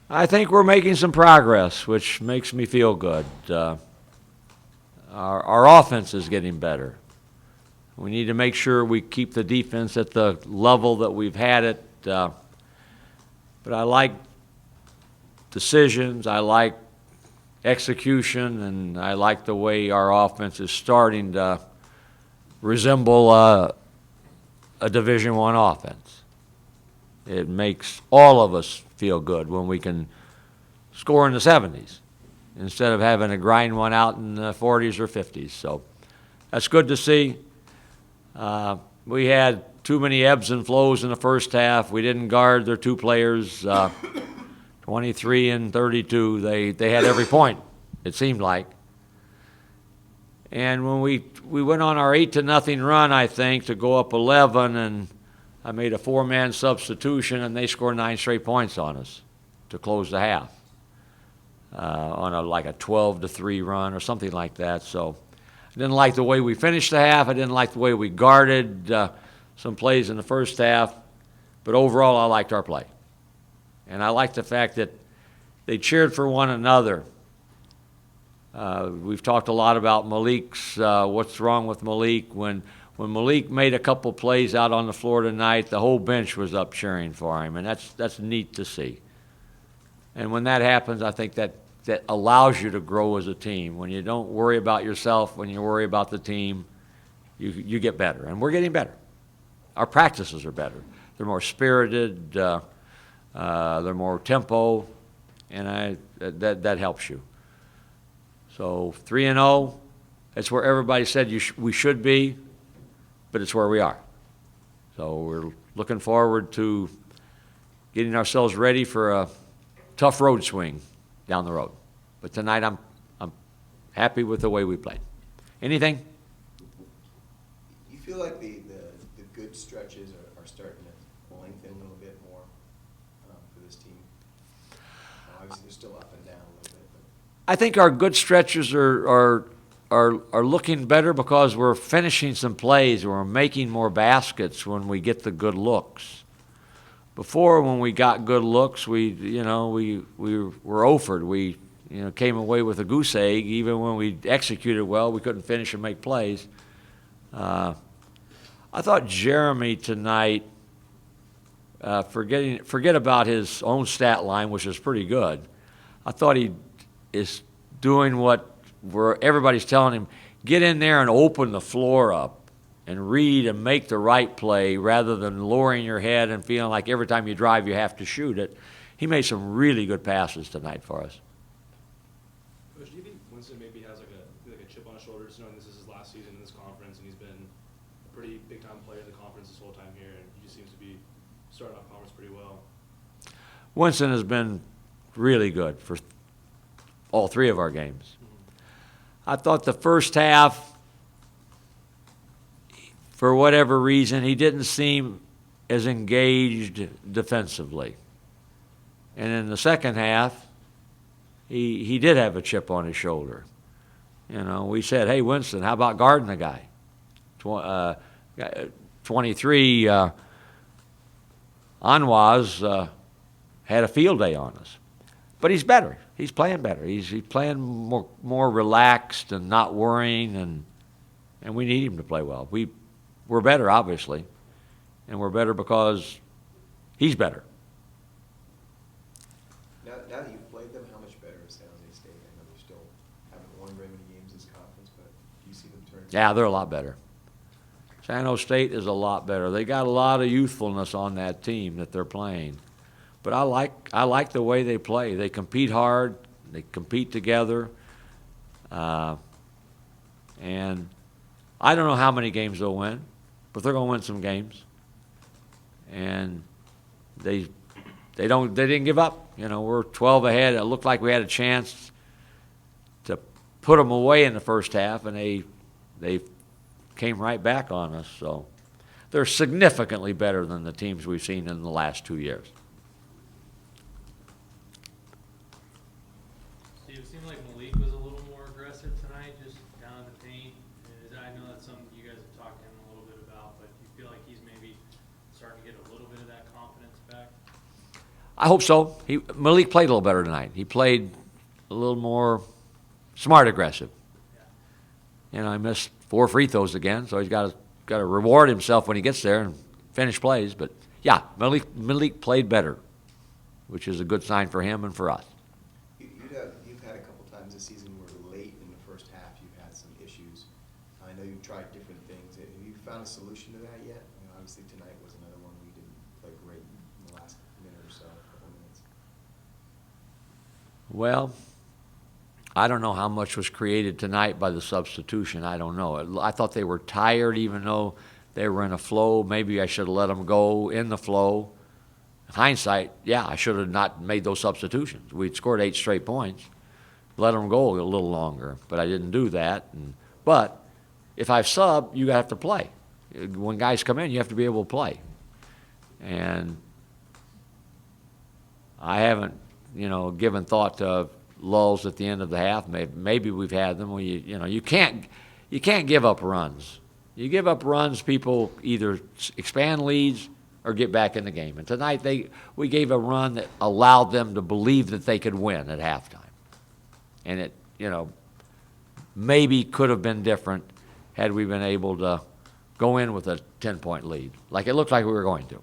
I think we're making some progress, which makes me feel good. Our offense is getting better. We need to make sure we keep the defense at the level that we've had it. But I like decisions, I like execution, and I like the way our offense is starting to resemble a Division I offense. It makes all of us feel good when we can score in the 70s instead of having to grind one out in the 40s or 50s. So that's good to see. We had too many ebbs and flows in the first half. We didn't guard their two players, 23 and 32. They had every point, it seemed like. And when we went on our 8-0 run, I think, to go up 11, and I made a 4-man substitution, and they scored 9 straight points on us to close the half on like a 12-3 run or something like that. So I didn't like the way we finished the half. I didn't like the way we guarded some plays in the first half. But overall, I liked our play. And I liked the fact that they cheered for one another. We've talked a lot about Malik's, what's wrong with Malik. When Malik made a couple plays out on the floor tonight, the whole bench was up cheering for him, and that's neat to see. And when that happens, I think that allows you to grow as a team. When you don't worry about yourself, when you worry about the team, you get better, and we're getting better. Our practices are better. They're more spirited, they're more tempo, and that helps you. So 3-0, that's where everybody said we should be, but it's where we are. So we're looking forward to getting ourselves ready for a tough road swing down the road. But tonight I'm happy with the way we played. Anything? You feel like the good stretches are starting to lengthen a little bit more for this team? Obviously, they're still up and down a little bit. But I think our good stretches are looking better because we're finishing some plays. We're making more baskets when we get the good looks. Before, when we got good looks, we were offered. We came away with a goose egg. Even when we executed well, we couldn't finish and make plays. I thought Jeremy tonight, forget about his own stat line, which is pretty good. I thought he is doing where everybody's telling him, get in there and open the floor up and read and make the right play rather than lowering your head and feeling like every time you drive you have to shoot it. He made some really good passes tonight for us. Coach, do you think Winston maybe has like a chip on his shoulder, just knowing this is his last season in this conference, and he's been a pretty big-time player in the conference this whole time here, and he just seems to be starting off conference pretty well? Winston has been really good for all 3 of our games. I thought the first half, for whatever reason, he didn't seem as engaged defensively. And in the second half, he did have a chip on his shoulder. We said, hey, Winston, how about guarding the guy? 23, Anwaz had a field day on us. But he's better. He's playing better. He's playing more relaxed and not worrying, and we need him to play well. We're better, obviously, and we're better because he's better. now that you've played them, how much better is San Jose State? I know they still haven't won very many games this conference, but do you see them turning? Yeah, they're a lot better. San Jose State is a lot better. They got a lot of youthfulness on that team that they're playing. But I like the way they play. They compete hard. They compete together. And I don't know how many games they'll win, but they're going to win some games. And they didn't give up. We're 12 ahead. It looked like we had a chance to put them away in the first half, and they came right back on us. So they're significantly better than the teams we've seen in the last 2 years. Steve, it seemed like Malik was a little more aggressive tonight, just down in the paint. I know that's something you guys have talked to him a little bit about, but do you feel like he's maybe starting to get a little bit of that confidence back? I hope so. Malik played a little better tonight. He played a little more smart aggressive. You know, he missed 4 free throws again, so he's got to reward himself when he gets there and finish plays. But yeah, Malik played better, which is a good sign for him and for us. You've had a couple times this season where late in the first half you've had some issues. I know you've tried different things. Have you found a solution to that yet? I mean, obviously tonight was another one we didn't play great in the last minute or so, couple minutes. Well, I don't know how much was created tonight by the substitution. I don't know. I thought they were tired even though they were in a flow. Maybe I should have let them go in the flow. Hindsight, yeah, I should have not made those substitutions. We'd scored 8 straight points. Let them go a little longer, but I didn't do that. But if I've subbed, you have to play. When guys come in, you have to be able to play. And I haven't, given thought to lulls at the end of the half. Maybe we've had them where you can't give up runs. You give up runs, people either expand leads or get back in the game. And tonight we gave a run that allowed them to believe that they could win at halftime. And it, maybe could have been different had we been able to go in with a 10-point lead, like it looked like we were going to.